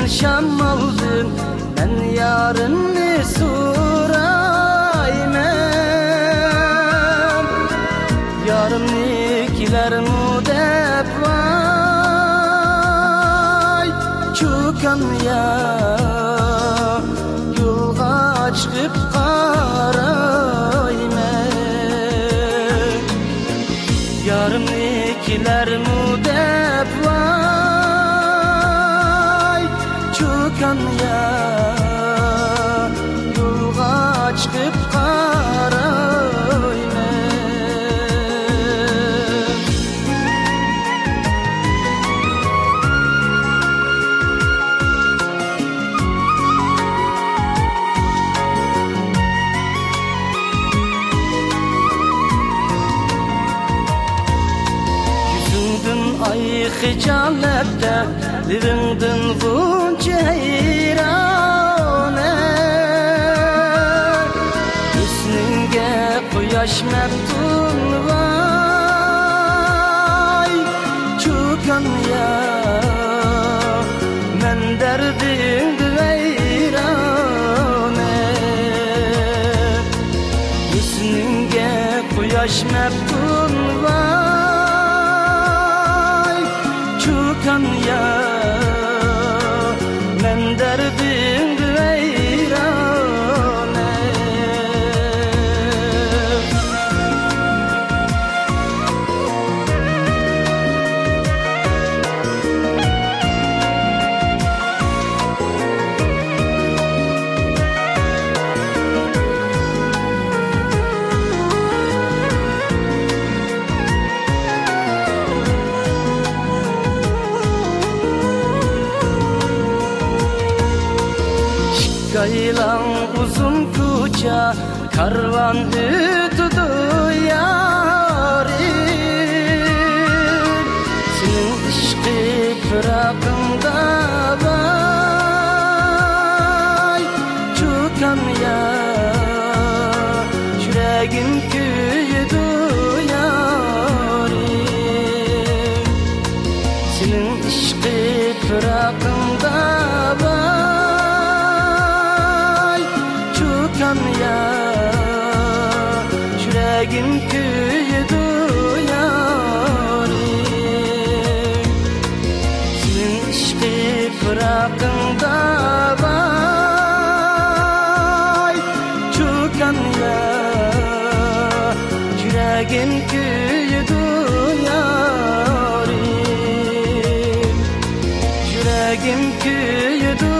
şam aldın, ben yarını sorayım. Yarımnikiler mudep vay, çıkan ya yolga çıkıp karayım. Yarımnikiler mudep vay, çıkan ya yolga çıkıp karayım. Ay hicaletde livingdin bunca heyrane, hüsnünge quyosh meftun vay, çıkan ya men derdingdi veyrane. Hüsnünge quyosh meftun vay, çıkan ya men derdingdi veyrane. Yaylan uzun koca karvan ötüdü yarim, senin işqi firaqında vay, çıkan ya yüreğim kuyudu yarim. Senin işqi firaqında vay, çıkan ya yüreğim kuyudu yarim. Senin işqi firaqında vay, çıkan ya yüreğim kuyudu yarim. Yüreğim kuyudu